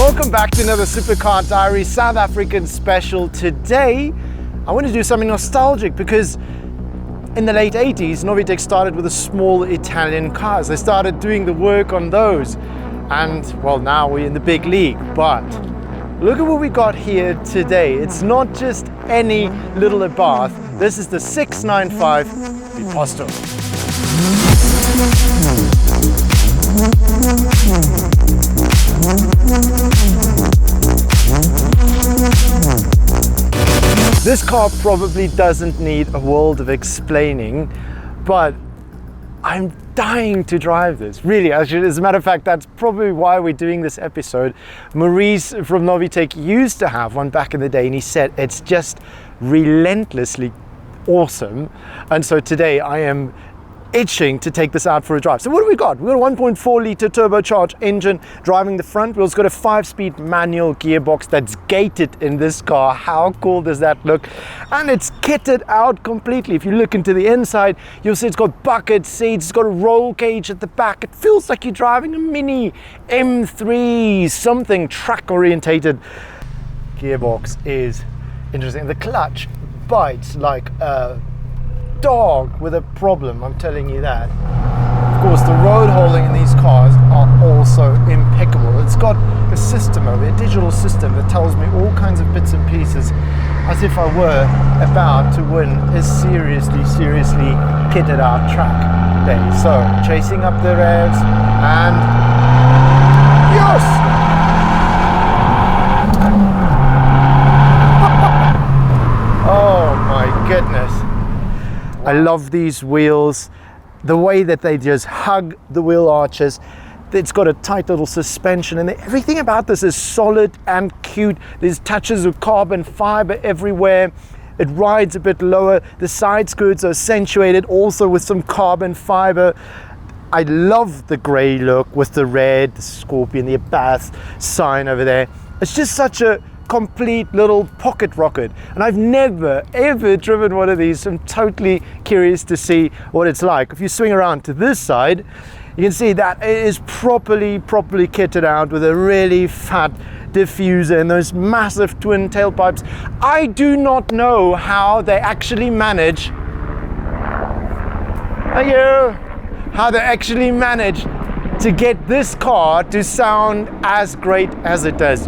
Welcome back to another Supercar Diaries South African special. Today, I want to do something nostalgic because in the late 80s, Novitec started with the small Italian cars. They started doing the work on those. And, well, now we're in the big league. But look at what we got here today. It's not just any little Abarth. This is the 695 Biposto. This car probably doesn't need a world of explaining, but I'm dying to drive this. Really, actually, as a matter of fact, that's probably why we're doing this episode. Maurice from Novitec used to have one back in the day, and he said it's just relentlessly awesome. And so today I am itching to take this out for a drive. So what do we got? We've got a 1.4 litre turbocharged engine driving the front wheels. Got a 5-speed manual gearbox that's gated in this car. How cool does that look? And it's kitted out completely. If you look into the inside, you'll see it's got bucket seats, it's got a roll cage at the back. It feels like you're driving a mini M3 something track orientated. Gearbox is interesting. The clutch bites like a dog with a problem, I'm telling you that. Of course, the road holding in these cars are also impeccable. It's got a system over it, a digital system that tells me all kinds of bits and pieces, as if I were about to win a seriously kitted out track day. So, chasing up the revs, and yes! Oh my goodness. I love these wheels, the way that they just hug the wheel arches. It's got a tight little suspension, and everything about this is solid and cute. There's touches of carbon fiber everywhere. It rides a bit lower. The side skirts are accentuated also with some carbon fiber. I love the grey look with the red, the scorpion, the Abarth sign over there. It's just such a complete little pocket rocket, and I've never ever driven one of these, so I'm totally curious to see what it's like. If you swing around to this side, you can see that it is properly kitted out with a really fat diffuser and those massive twin tailpipes. I do not know how they actually manage to get this car to sound as great as it does.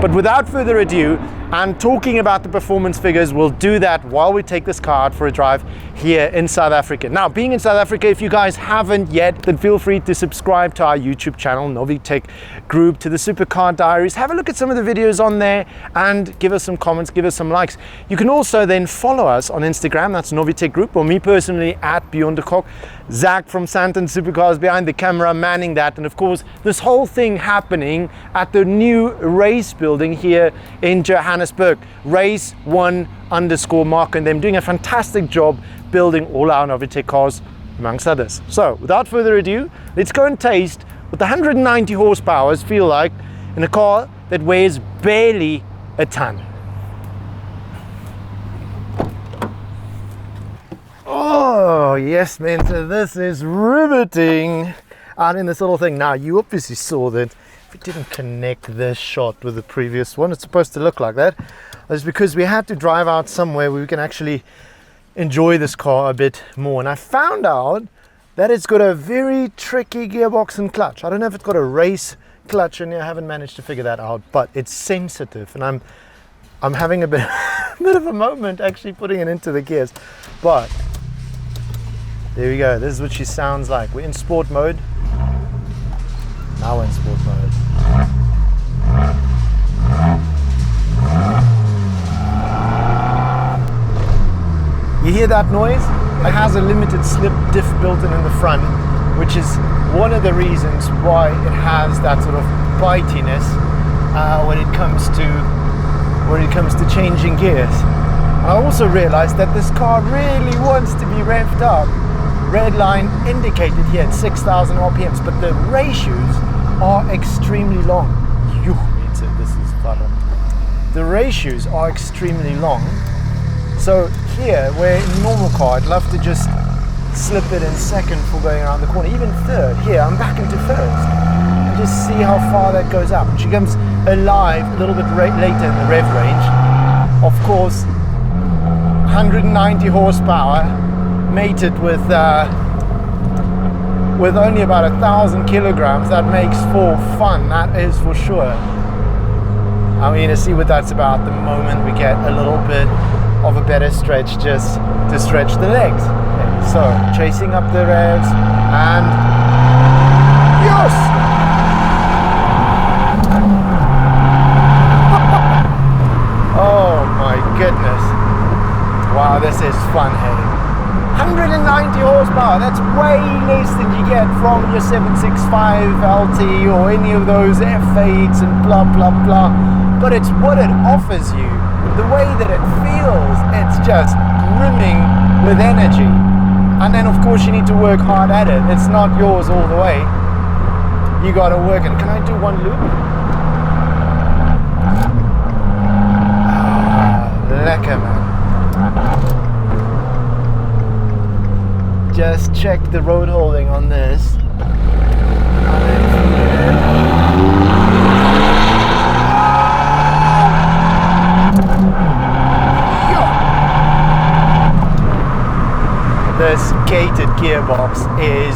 But without further ado, and talking about the performance figures, we'll do that while we take this car out for a drive here in South Africa. Now, being in South Africa, if you guys haven't yet, then feel free to subscribe to our YouTube channel, Novitec Group, to the Supercar Diaries. Have a look at some of the videos on there and give us some comments, give us some likes. You can also then follow us on Instagram, that's Novitec Group, or me personally at Beyond the Cock. Zach from Santon Supercars behind the camera manning that, and of course this whole thing happening at the new race building here in Johannesburg, Race 1_Mark, and them doing a fantastic job building all our Novitec cars amongst others. So without further ado, let's go and taste what the 190 horsepower feel like in a car that weighs barely a ton. Oh yes, man, so this is riveting out in this little thing. Now you obviously saw that if we didn't connect this shot with the previous one, it's supposed to look like that. It's because we had to drive out somewhere where we can actually enjoy this car a bit more. And I found out that it's got a very tricky gearbox and clutch. I don't know if it's got a race clutch, and I haven't managed to figure that out, but it's sensitive, and I'm having a bit of a moment actually putting it into the gears. But there we go. This is what she sounds like. We're in sport mode. Now we're in sport mode. You hear that noise? It has a limited slip diff built in the front, which is one of the reasons why it has that sort of bitiness when it comes to changing gears. I also realized that this car really wants to be revved up. Red line indicated here at 6,000 RPMs, but the ratios are extremely long. The ratios are extremely long. So here, where in a normal car, I'd love to just slip it in second for going around the corner, even third. Here, I'm back into first. And just see how far that goes up. She comes alive a little bit later in the rev range. Of course, 190 horsepower, mated with only about 1,000 kilograms. That makes for fun, that is for sure. I'm going to see what that's about the moment we get a little bit of a better stretch, just to stretch the legs. Okay, so chasing up the revs, and yes! Oh my goodness. Wow, this is fun, hey. 190 horsepower, that's way less than you get from your 765 LT or any of those F8s and blah blah blah. But it's what it offers you, the way that it feels, it's just brimming with energy. And then of course you need to work hard at it. It's not yours all the way. You gotta work it. Can I do one loop? Lekker, man. Just check the road holding on this. This gated gearbox is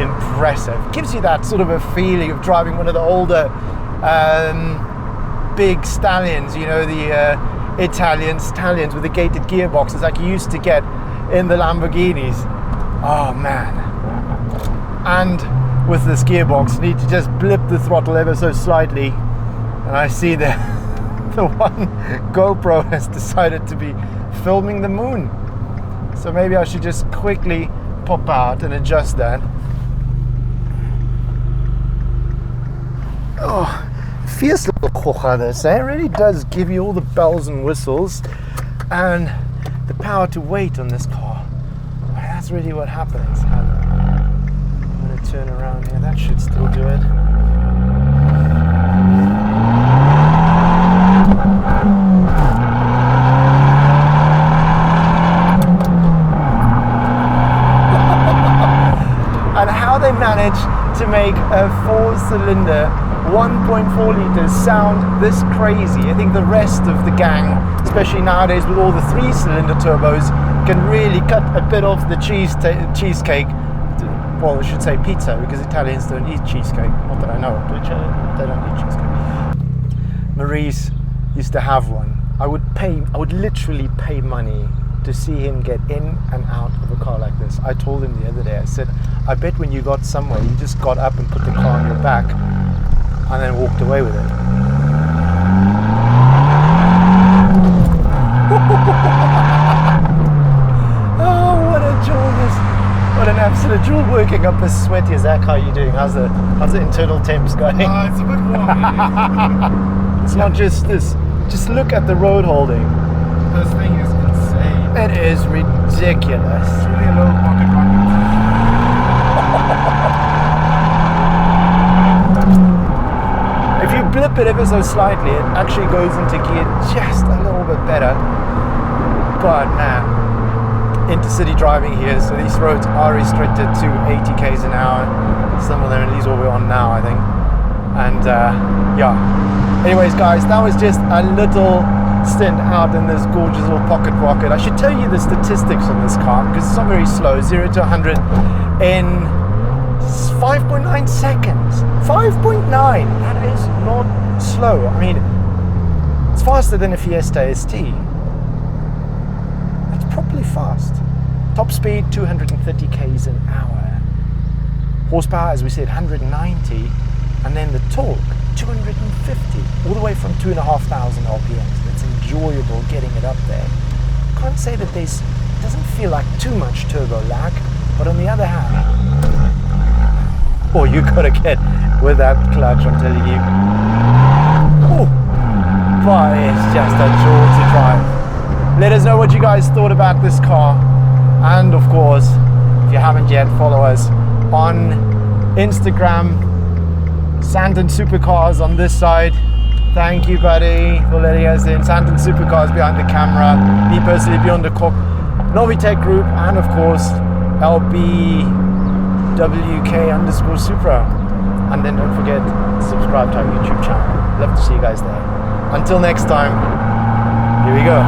impressive. Gives you that sort of a feeling of driving one of the older big stallions, you know, the Italian stallions with the gated gearboxes like you used to get in the Lamborghinis. Oh man. And with this gearbox, you need to just blip the throttle ever so slightly. And I see that the one GoPro has decided to be filming the moon. So maybe I should just quickly pop out and adjust that. Oh, fierce little kocha this, eh? It really does give you all the bells and whistles and the power to weight on this car. I mean, that's really what happens. I'm going to turn around here. That should still do it. And how they manage to make a 4-cylinder 1.4 liters sound this crazy. I think the rest of the gang, especially nowadays with all the 3-cylinder turbos, can really cut a bit off the cheesecake. Well, I should say pizza, because Italians don't eat cheesecake. Not that I know of, they don't eat cheesecake. Maurice used to have one. I would literally pay money to see him get in and out of a car like this. I told him the other day, I said, I bet when you got somewhere, you just got up and put the car on your back and then walked away with it. Oh, what a jewel. What an absolute jewel, working up as sweaty as Zach. How are you doing? How's the internal temps going? It's a bit warm. It's not just this. Just look at the road holding. This thing is insane. It is ridiculous. It's really a low pocket rocket. If you blip it ever so slightly, it actually goes into gear just a little bit better. But man, intercity driving here, so these roads are restricted to 80 k's an hour. Some of them, at least what we're on now, I think. And yeah. Anyways, guys, that was just a little stint out in this gorgeous little pocket rocket. I should tell you the statistics on this car because it's not very slow. 0 to 100 in 5.9 seconds. 5.9. That is not slow. I mean, it's faster than a Fiesta ST. That's probably fast. Top speed 230 k's an hour. Horsepower, as we said, 190, and then the torque 250, all the way from 2,500 RPMs. It's enjoyable getting it up there. Can't say that it doesn't feel like too much turbo lag, but on the other hand, oh, you gotta get with that clutch, I'm telling you. Oh, but it's just a joy to drive. Let us know what you guys thought about this car, and of course, if you haven't yet, follow us on Instagram. Santon Supercars on this side. Thank you, buddy, for letting us in. Santon Supercars behind the camera. Me personally beyond the Cock, Novitec Group, and of course LBWK_Supra. And then don't forget to subscribe to our YouTube channel. Love to see you guys there. Until next time, here we go.